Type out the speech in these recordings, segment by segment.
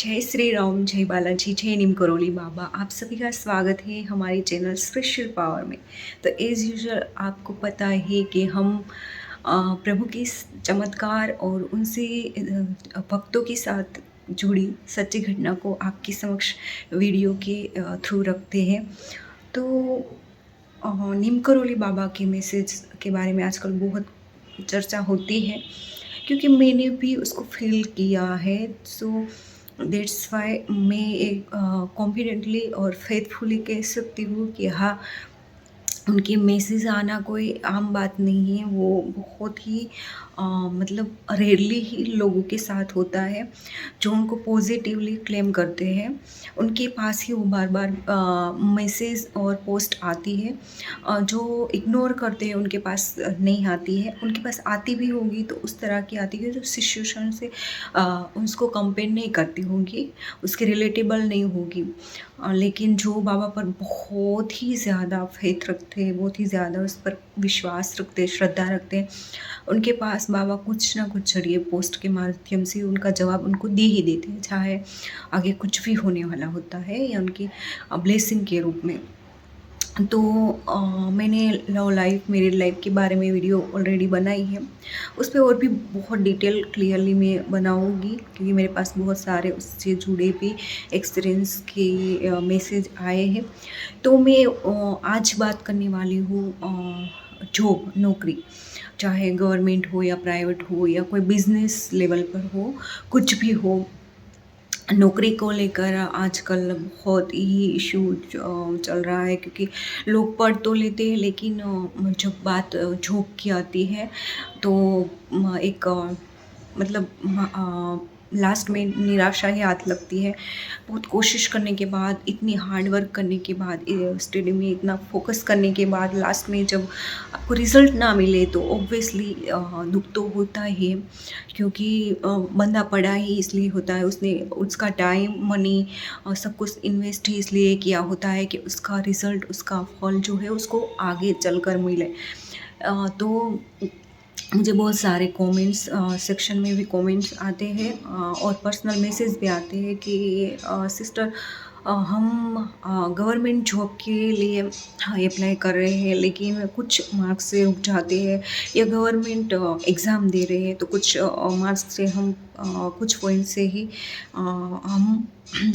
जय श्री राम, जय बालाजी, जय नीम करोली बाबा। आप सभी का स्वागत है हमारे चैनल स्पेशल पावर में। तो एज़ यूजुअल आपको पता है कि हम प्रभु के चमत्कार और उनसे भक्तों के साथ जुड़ी सच्ची घटना को आपके समक्ष वीडियो के थ्रू रखते हैं। तो नीम करोली बाबा के मैसेज के बारे में आजकल बहुत चर्चा होती है, क्योंकि मैंने भी उसको फील किया है। सो दैट्स वाई मैं एक कॉन्फिडेंटली और फेथफुली कह सकती हूँ कि हाँ, उनके मैसेज आना कोई आम बात नहीं है। वो बहुत ही मतलब रेयरली ही लोगों के साथ होता है जो उनको पॉजिटिवली क्लेम करते हैं। उनके पास ही वो बार बार मैसेज और पोस्ट आती है। जो इग्नोर करते हैं उनके पास नहीं आती है। उनके पास आती भी होगी तो उस तरह की आती है जो सिचुएशन से उसको कंपेयर नहीं करती होगी, उसके रिलेटेबल नहीं होगी। लेकिन जो बाबा पर बहुत ही ज़्यादा फेथ रखते हैं, बहुत ही ज़्यादा उस पर विश्वास रखते हैं, श्रद्धा रखते हैं, उनके पास बाबा कुछ ना कुछ जरिए पोस्ट के माध्यम से उनका जवाब उनको दे ही देते हैं, चाहे आगे कुछ भी होने वाला होता है या उनकी ब्लेसिंग के रूप में। तो मैंने लव लाइफ, मेरिड लाइफ के बारे में वीडियो ऑलरेडी बनाई है। उस पे और भी बहुत डिटेल क्लियरली मैं बनाऊँगी, क्योंकि मेरे पास बहुत सारे उससे जुड़े भी एक्सपीरियंस के मैसेज आए हैं। तो मैं आज बात करने वाली हूँ जॉब, नौकरी, चाहे गवर्नमेंट हो या प्राइवेट हो या कोई बिज़नेस लेवल पर हो, कुछ भी हो। नौकरी को लेकर आजकल बहुत ही इशू चल रहा है, क्योंकि लोग पढ़ तो लेते हैं लेकिन जब बात जॉब की आती है तो एक मतलब लास्ट में निराशा ही हाथ लगती है। बहुत कोशिश करने के बाद, इतनी हार्ड वर्क करने के बाद, स्टडी में इतना फोकस करने के बाद लास्ट में जब आपको रिज़ल्ट ना मिले तो ऑब्वियसली दुःख तो होता ही है। क्योंकि बंदा पढ़ा ही इसलिए होता है, उसने उसका टाइम, मनी सब कुछ इन्वेस्ट ही इसलिए किया होता है कि उसका रिज़ल्ट, उसका फल जो है उसको आगे चलकर मिले। तो मुझे बहुत सारे कमेंट्स सेक्शन में भी कमेंट्स आते हैं और पर्सनल मैसेज भी आते हैं कि सिस्टर, हम गवर्नमेंट जॉब के लिए अप्लाई कर रहे हैं लेकिन कुछ मार्क्स से रुक जाते हैं, या गवर्नमेंट एग्ज़ाम दे रहे हैं तो कुछ मार्क्स से हम कुछ पॉइंट से ही हम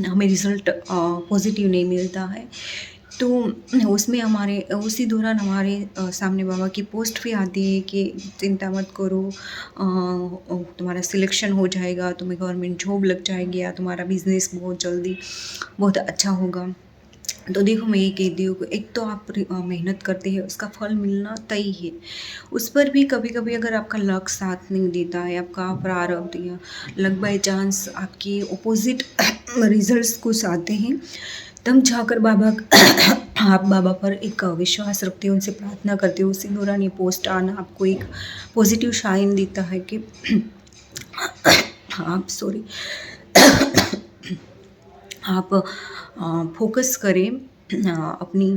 हमें रिज़ल्ट पॉजिटिव नहीं मिलता है। तो उसमें हमारे उसी दौरान हमारे सामने बाबा की पोस्ट भी आती है कि चिंता मत करो, तुम्हारा सिलेक्शन हो जाएगा, तुम्हें गवर्नमेंट जॉब लग जाएगी, या तुम्हारा बिज़नेस बहुत जल्दी बहुत अच्छा होगा। तो देखो, मैं ये कहती हूँ कि एक तो आप मेहनत करते हैं, उसका फल मिलना तय है। उस पर भी कभी कभी अगर आपका लक साथ नहीं देता है, आपका प्रारब्ध या लक बाय चांस आपके ओपोजिट रिजल्ट्स कुछ आते हैं, तब जाकर बाबा आप बाबा पर एक विश्वास रखते हो, उनसे प्रार्थना करते हो, उसी दौरान ये पोस्ट आना आपको एक पॉजिटिव शाइन देता है कि आप सॉरी आप फोकस करें अपनी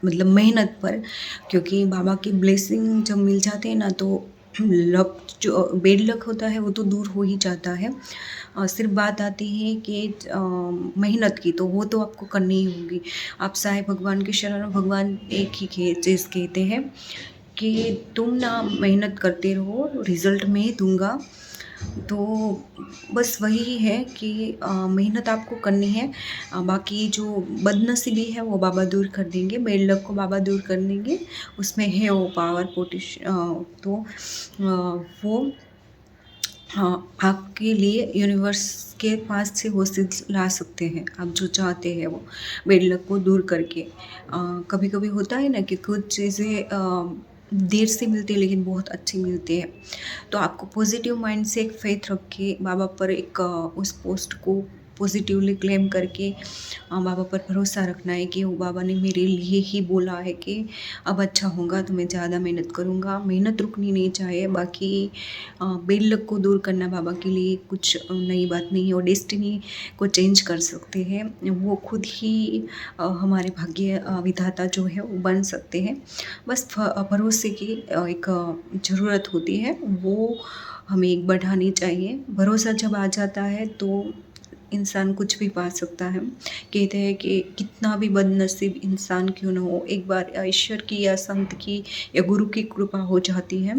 मतलब मेहनत पर। क्योंकि बाबा की ब्लेसिंग जब मिल जाते हैं ना, तो लक, जो बेड लक होता है वो तो दूर हो ही जाता है। सिर्फ बात आती है कि मेहनत की, तो वो तो आपको करनी ही होगी। आप चाहे भगवान के शरण, भगवान एक ही चीज़ कहते हैं कि तुम ना मेहनत करते रहो, रिज़ल्ट मैं दूंगा। तो बस वही है कि मेहनत आपको करनी है। बाकी जो बदनसीबी है वो बाबा दूर कर देंगे, बेड लक को बाबा दूर कर देंगे, उसमें है वो पावर तो वो हाँ, आपके लिए यूनिवर्स के पास से वो चीज़ ला सकते हैं, आप जो चाहते हैं वो बेड लक को दूर करके। कभी कभी होता है ना कि कुछ चीज़ें देर से मिलती है लेकिन बहुत अच्छी मिलती है। तो आपको पॉजिटिव माइंड से एक फेथ रख के बाबा पर एक उस पोस्ट को पॉजिटिवली क्लेम करके बाबा पर भरोसा रखना है कि वो बाबा ने मेरे लिए ही बोला है कि अब अच्छा होगा, तो मैं ज़्यादा मेहनत करूँगा। मेहनत रुकनी नहीं चाहिए। बाकी बेड लक को दूर करना बाबा के लिए कुछ नई बात नहीं है, और डेस्टिनी को चेंज कर सकते हैं वो खुद ही। हमारे भाग्य विधाता जो है वो बन सकते हैं। बस भरोसे की एक ज़रूरत होती है। वो हमें एक बढ़ानी चाहिए। भरोसा जब आ जाता है तो इंसान कुछ भी पा सकता है। कहते हैं कि कितना भी बदनसीब इंसान क्यों ना हो, एक बार ईश्वर की या संत की या गुरु की कृपा हो जाती है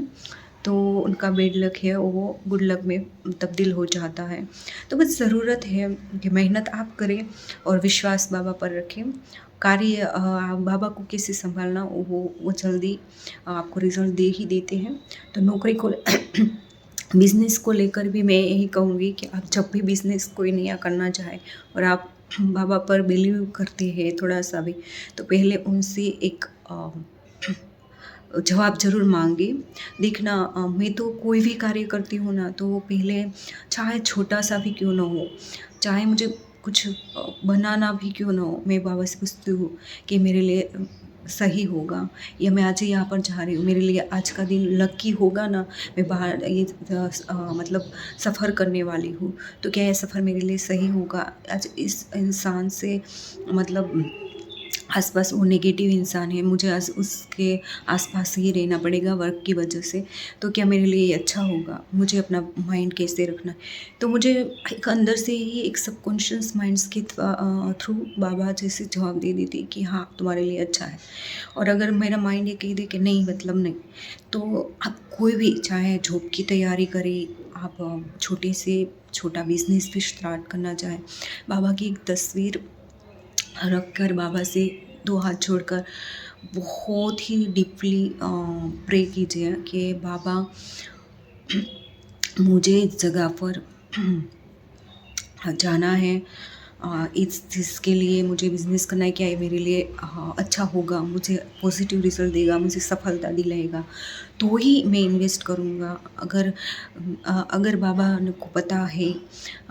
तो उनका बेड लक है वो गुड लक में तब्दील हो जाता है। तो बस ज़रूरत है कि मेहनत आप करें और विश्वास बाबा पर रखें। कार्य बाबा को कैसे संभालना वो जल्दी आपको रिज़ल्ट दे ही देते हैं। तो नौकरी को बिज़नेस को लेकर भी मैं यही कहूँगी कि आप जब भी बिज़नेस कोई नया करना चाहे और आप बाबा पर बिलीव करते हैं थोड़ा सा भी, तो पहले उनसे एक जवाब ज़रूर मांगे। देखना मैं तो कोई भी कार्य करती हूँ ना, तो पहले चाहे छोटा सा भी क्यों ना हो, चाहे मुझे कुछ बनाना भी क्यों ना हो, मैं बाबा से पूछती हूँ कि मेरे लिए सही होगा, या मैं आज यहाँ पर जा रही हूँ, मेरे लिए आज का दिन लकी होगा ना, मैं बाहर ये मतलब सफ़र करने वाली हूँ, तो क्या ये सफ़र मेरे लिए सही होगा। आज इस इंसान से मतलब आसपास वो नेगेटिव इंसान है, मुझे आज उसके आसपास ही रहना पड़ेगा वर्क की वजह से, तो क्या मेरे लिए ये अच्छा होगा, मुझे अपना माइंड कैसे रखना है। तो मुझे एक अंदर से ही एक सबकॉन्शियस माइंड्स के थ्रू बाबा जैसे जवाब दे देती कि हाँ तुम्हारे लिए अच्छा है। और अगर मेरा माइंड ये कह दे कि नहीं मतलब नहीं, तो आप कोई भी चाहे जॉब की तैयारी करें, आप छोटे से छोटा बिजनेस भी स्टार्ट करना चाहें, बाबा की एक तस्वीर रख कर बाबा से 2 हाथ जोड़कर बहुत ही डीपली प्रे कीजिए कि बाबा मुझे इस जगह पर जाना है, इस चीज़ के लिए मुझे बिज़नेस करना है, क्या ये मेरे लिए अच्छा होगा, मुझे पॉजिटिव रिज़ल्ट देगा, मुझे सफलता दिलाएगा, तो ही मैं इन्वेस्ट करूँगा। अगर बाबा को पता है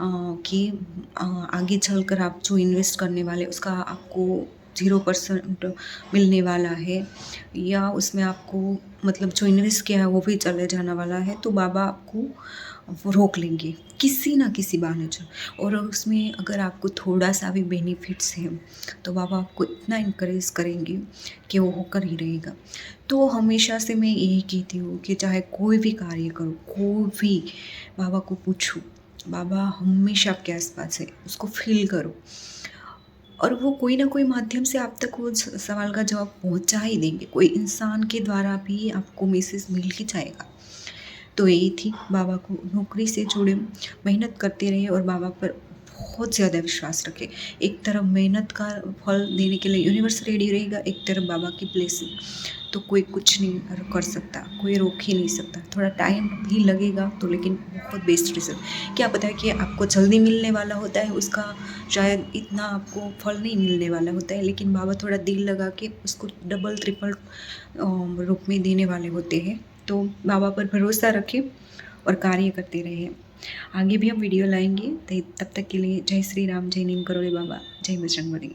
कि आगे चलकर आप जो इन्वेस्ट करने वाले उसका आपको 0% मिलने वाला है, या उसमें आपको मतलब जो इन्वेस्ट किया है वो भी चले जाने वाला है, तो बाबा आपको वो रोक लेंगे किसी ना किसी बहाने से। और उसमें अगर आपको थोड़ा सा भी बेनिफिट्स हैं तो बाबा आपको इतना इनकरेज करेंगे कि वो होकर ही रहेगा। तो हमेशा से मैं यही कहती हूँ कि चाहे कोई भी कार्य करो, कोई भी, बाबा को पूछो, बाबा हमेशा आपके आसपास है, उसको फील करो और वो कोई ना कोई माध्यम से आप तक वो सवाल का जवाब पहुंचा ही देंगे। कोई इंसान के द्वारा भी आपको मैसेज मिल ही जाएगा। तो यही थी, बाबा को नौकरी से जुड़े, मेहनत करते रहे और बाबा पर बहुत ज़्यादा विश्वास रखें। एक तरफ मेहनत का फल देने के लिए यूनिवर्स रेडी रहेगा, एक तरफ बाबा की ब्लेसिंग, तो कोई कुछ नहीं कर सकता, कोई रोक ही नहीं सकता। थोड़ा टाइम भी लगेगा तो, लेकिन बहुत बेस्ट रिजल्ट। क्या पता है कि आपको जल्दी मिलने वाला होता है, उसका शायद इतना आपको फल नहीं मिलने वाला होता है, लेकिन बाबा थोड़ा दिल लगा के उसको डबल ट्रिपल रूप में देने वाले होते हैं। तो बाबा पर भरोसा रखें और कार्य करते रहें। आगे भी हम वीडियो लाएंगे, तब तक के लिए जय श्री राम, जय नीम करोड़े बाबा, जय बजरंगबली।